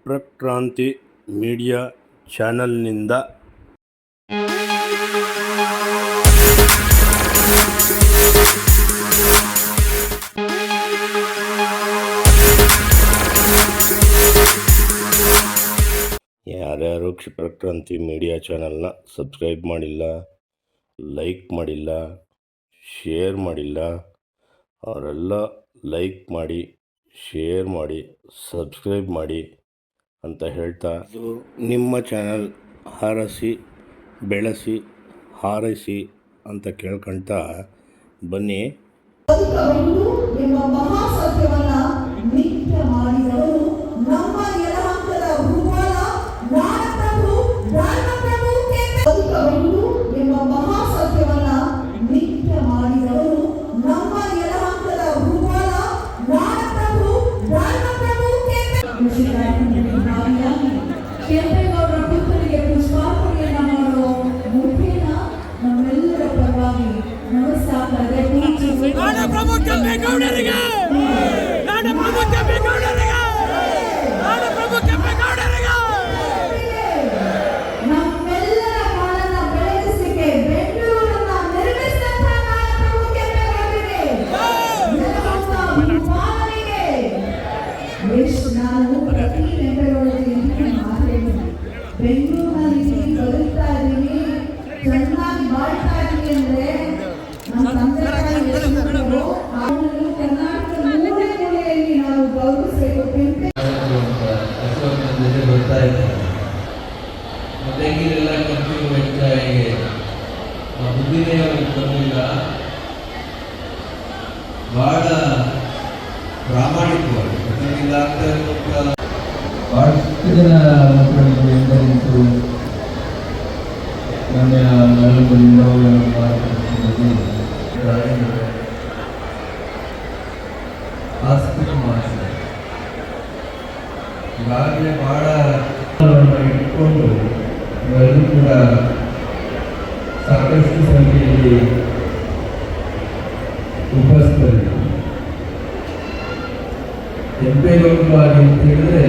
ಕ್ಷಿಪ್ರಕ್ರಾಂತಿ media ಚಾನೆಲ್ನಿಂದ ಯಾರ್ಯಾರು ಕ್ಷಿಪ್ರಕ್ರಾಂತಿ media ಚಾನೆಲ್ನ subscribe ಮಾಡಿಲ್ಲ, ಲೈಕ್ ಮಾಡಿಲ್ಲ, ಶೇರ್ ಮಾಡಿಲ್ಲ, ಅವರೆಲ್ಲ ಲೈಕ್ ಮಾಡಿ, ಶೇರ್ ಮಾಡಿ, ಸಬ್ಸ್ಕ್ರೈಬ್ ಮಾಡಿ ಅಂತ ಹೇಳ್ತಾ, ಇದು ನಿಮ್ಮ ಚಾನಲ್, ಹರಸಿ ಬೆಳೆಸಿ ಹಾರೈಸಿ ಅಂತ ಕೇಳ್ಕೊಳ್ತಾ ಬನ್ನಿ. ಎಂಬ ಮಹಾಸತ್ಯವನ್ನ ನಿತ್ಯ ಮಾಡಿದವರು ನಮ್ಮ ಯಲಹಂಕದ ಭೂಪಾಲ ನಾಡಪ್ರಭು ಧರ್ಮಪ್ರಭು ಬದುಕಬಹುದು ಎಂಬ ಮಹಾಸತ್ಯವನ್ನ ನಿತ್ಯ ಮಾಡಿದವರು ನಮ್ಮ ಯಲಹಂಕದ ಭೂಪಾಲ ನಾಡಪ್ರಭು ಧರ್ಮಪ್ರಭು ಕೆಂಪೇಗೌಡರ ಪುತ್ರರಿಗೆ ಪುಷ್ಪಾರ್ಪಣೆಯನ್ನ ಮಾಡೋ ಮುಖೇನ ನಮ್ಮೆಲ್ಲರ ಪರವಾಗಿ ನಮಸ್ಕಾರ. ನಾಡಪ್ರಭು ಕೆಂಪೇಗೌಡರಿಗೆ, ನಾಡಪ್ರಭು ಕೆಂಪೇಗೌಡರಿಗೆ, ನಾಡಪ್ರಭು ಕೆಂಪೇಗೌಡರಿಗೆ. ನಮ್ಮೆಲ್ಲರ ಕಾಲನ್ನ ಬೆಳಗಿಸಲಿಕ್ಕೆ ಬೆಂಗಳೂರನ್ನ ನಿರ್ಮಿಸಿದಂತ ನಾಡಪ್ರಭು ಕೆಂಪೇಗೌಡರಿಗೆ, ಪಾಲನೆಗೆ ಎಷ್ಟು ನಾವು ಪ್ರತಿ ಬೆಂಗಳೂರಲ್ಲಿ ಮಾತಾಡಿದ್ವಿ. ಬೆಂಗಳೂರಿನಲ್ಲಿ ಬದುಕ್ತಾ ಇದ್ದೀವಿ, ಚೆನ್ನಾಗಿ ಬಾಳ್ತಾ ಇದ್ದೀವಿ ಅಂದ್ರೆ ನಮ್ಮ ತಂದೆ ಕರ್ನಾಟಕದ ಮೂಲೆ ಮೂಲೆಯಲ್ಲಿ ನಾವು ಗೌರವಿಸಬೇಕು. ಬರ್ತಾ ಇದ್ದಾರೆ ತೆಂಗಿನೆಲ್ಲ ಕಂಪ್ನಿ ಹೆಚ್ಚಾಗಿ ಬುದ್ಧಿನೇ ಅವ್ರಿಗೆ ಬಂದಿಲ್ಲ. ಬಹಳ ಪ್ರಾಮಾಣಿಕವಾಗಿ ಪ್ರತಿನಿಧಿಲಾಗ್ತಾ ಇರುವಂಥ ಬಹಳಷ್ಟು ಜನ ಮಕ್ಕಳಿಗೆ ಎಂದರಿತು ನನ್ನ ನಲುಬರಿಂದ ಆಸ್ಪತ್ರೆ ಮಾಡಿಸಿದೆ. ಈಗಾಗಲೇ ಬಹಳ ಇಟ್ಕೊಂಡು ಎಲ್ಲರೂ ಕೂಡ ಸಾಕಷ್ಟು ಸಂಖ್ಯೆಯಲ್ಲಿ ಉಪಸ್ಥಿತರಿದ್ದರು. ಕೆಂಪೇಗೌಡರು ಅಂತ ಹೇಳಿದ್ರೆ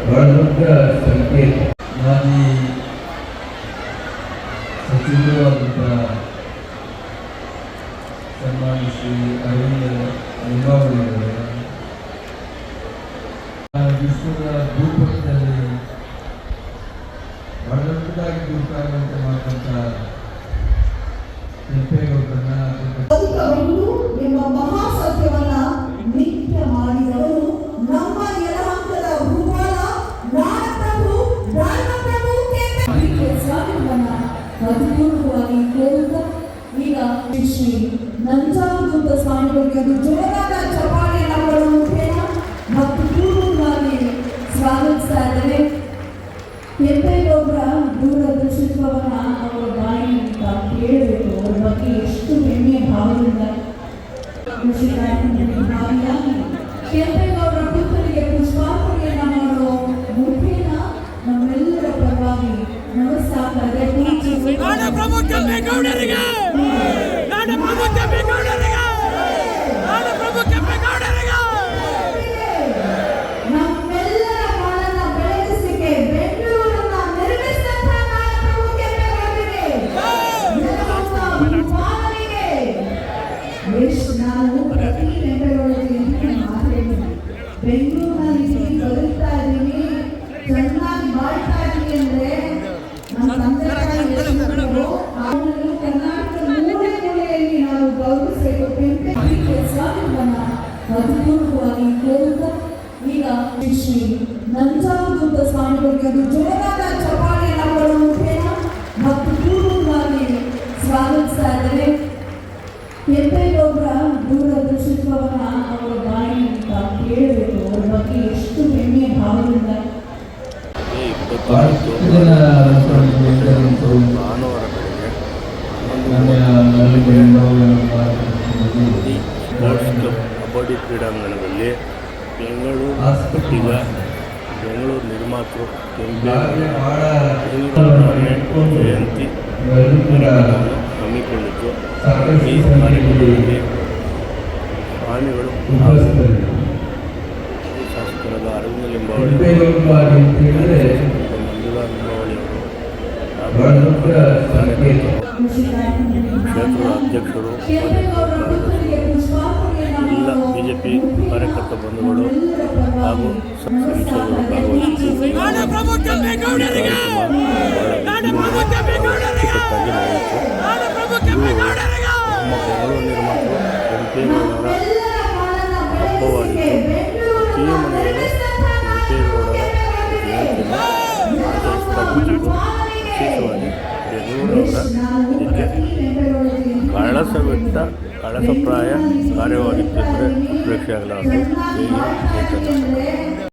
ಬಹಳ ದೊಡ್ಡ ಸಂಕೇತ. ಮಾಜಿ ಸಚಿವರು ಆದಂಥ ಸನ್ಮಾನ್ಯ ಶ್ರೀ ಅರವಿಂದ ಲಿಂಬಾವಳಿಯವರು ವಿಶ್ವದ ಭೂಪಟದಲ್ಲಿ ಬಹಳ ದೊಡ್ಡದಾಗಿ ಗುರುತಾಗುವಂತೆ ಮಾಡುವಂಥ ಕೆಂಪೇಗೌಡರನ್ನ ಎಂಬ ಮಹಾಸತ್ಯವನ್ನ ನಿತ್ಯ ಮಾಡಿದವರು ನಮ್ಮ ಯಲಹಂಕದ ಭೂಪಾಲ ನಾಡಪ್ರಭು ಧರ್ಮಪ್ರಭು ಸ್ವಾಗತವನ್ನ ಅಧಿಕೃತವಾಗಿ ಕೋರುತ್ತಾ ಈಗ ಶ್ರೀ ನಂಜಾವಧೂತ ಸ್ವಾಮಿಗಳಿಗೆ ಒಂದು ಜೋರಾದ ಚಪಾಳಿಯನ್ನು ಕೊಡುವ ಮುಖೇನ ಮತ್ತು ಪೂರ್ವವಾಗಿ ಸ್ವಾಗತಿಸ್ತಾ ಇದ್ದಾರೆ. ಕೆಂಪೇಗೌಡರ ದೂರದರ್ಶಿತ್ವವನ್ನ ಅವರ ಬಾಯಿಯಿಂದ ಕೇಳಬೇಕು. ಅವರ ಬಗ್ಗೆ ಎಷ್ಟು ಹೆಮ್ಮೆಯ ಭಾವದಿಂದ ಕೆಂಪೇಗೌಡರ ಪುತ್ರರಿಗೆ ಪುಷ್ಪಾರ್ಪಣೆಯನ್ನ ಮಾಡೋ ಮುಖೇನ ನಮ್ಮೆಲ್ಲರ ಪರವಾಗಿ ನಮಸ್ಕಾರ. ನಾಡಪ್ರಭು ಕೆಂಪೇಗೌಡರಿಗೆ, ನಾಡಪ್ರಭು ಕೆಂಪೇಗೌಡರಿಗೆ, ನಾಡಪ್ರಭು ಕೆಂಪೇಗೌಡರಿಗೆ. ನಮ್ಮೆಲ್ಲರ ಕಾಲನ್ನ ಬೆಳಗಿಸಲಿಕ್ಕೆ ಬೆಂಗಳೂರನ್ನ ನಿರ್ಮಿಸಿದಂತ ನಾಡಪ್ರಭು ಕೆಂಪೇಗೌಡರಿಗೆ, ಪಾಲನೆಗೆ ಎಷ್ಟು ನಾವು ಪ್ರತಿ ಬೆಂಗಳೂರಲ್ಲಿ ಮಾತಾಡಿದ್ವಿ. ಬೆಂಗಳೂರಿನಲ್ಲಿ ಬದುಕ್ತಾ ಇದ್ದೀವಿ, ಚೆನ್ನಾಗಿ ಬಾಳ್ತಾ ಇದ್ದೀವಿ ಅಂದ್ರೆ ನಮ್ಮ ತಂದೆ ಕರ್ನಾಟಕದ ಮೂಲೆ ಮೂಲೆಯಲ್ಲಿ ನಾವು ಗೌರವಿಸಬೇಕು. ಸ್ವಾಗತವನ್ನ ಅಧಿಕೃತವಾಗಿ ಕೋರುತ್ತಾ ಈಗ ಶ್ರೀ ನಂಜಾವಧೂತ ಸ್ವಾಮಿಗಳಿಗೆ ಒಂದು ಜೋರಾದ ಚಪಾಳಿಯನ್ನು ಕೊಡುವ ಮುಖೇನ ಮತ್ತು ಪೂರ್ವವಾಗಿ ಸ್ವಾಗತಿಸ್ತಾ ಇದ್ದಾರೆ. ಕೆಂಪೇಗೌಡರ ದೂರದರ್ಶಿತ್ವವನ್ನ ಅವರ ಬಾಯಿಯಿಂದ ಕೇಳಬೇಕು. ಅವರ ಬಗ್ಗೆ ಎಷ್ಟು ಹೆಮ್ಮೆಯ ಭಾವದಿಂದ ಭಾನುವಾರ ಬೆಳಗ್ಗೆ ಸ್ಪೋರ್ಟ್ಸ್ ಕ್ಲಬ್ ಕಬಡ್ಡಿ ಕ್ರೀಡಾಂಗಣದಲ್ಲಿ ಬೆಂಗಳೂರು ಈಗ ಬೆಂಗಳೂರು ನಿರ್ಮಾತೃ ಕೆಂಪೇಗೌಡ ಜಯಂತಿ ಹಮ್ಮಿಕೊಂಡಿದ್ದು ಈ ಕಾರ್ಯಕ್ರಮದಲ್ಲಿ ಸ್ವಾಮಿಗಳು ಹಾಗೂ ಶಾಸಕರ ಅಂದರೆ ಮಂಜುಳಾ ನಿಂಬಾವಳಿಯವರು ಹಾಗೂ ಬಹಳ ದೊಡ್ಡ ಸಂಖ್ಯೆಯಲ್ಲಿ ಕ್ಷೇತ್ರದ ಅಧ್ಯಕ್ಷರು ಎಲ್ಲ BJP ಕಾರ್ಯಕರ್ತ ಬಂಧುಗಳು ಹಾಗೂ ಸಂಸದರು ಭಾಗವಹಿಸಿದ್ದು ನಾಡ ಪ್ರಮುಖ ಕೆಂಪೇಗೌಡರಿಗೆ ನಾಡ ಪ್ರಮುಖ ಕೆಂಪೇಗೌಡರಿಗೆ ಅಚ್ಚುಕಟ್ಟಾಗಿ ನಡೆಯಿತು. ನಾಡ ಪ್ರಮುಖ ಕೆಂಪೇಗೌಡರಿಗೆ ನಮ್ಮ ಬೆಂಗಳೂರು ನಿರ್ಮಾತೃ ಕೆಂಪೇಗೌಡರ ಹಬ್ಬವಾಗಿತ್ತು. ಪ್ರತಿ ಮನೆಯಲ್ಲೂ ಕೆಂಪೇಗೌಡರ ಜಯಂತಿಯನ್ನು ಆಚರಿಸ್ತಾ ಬಂದಿದ್ದು ವಿಶೇಷವಾಗಿ ಬೆಂಗಳೂರವರ ಇದಕ್ಕೆ ಕಳಸಪ್ರಾಯ ಕಾರ್ಯವಾಗಿದ್ದರೆ ಅಪೇಕ್ಷೆ ಆಗಲಾರದು.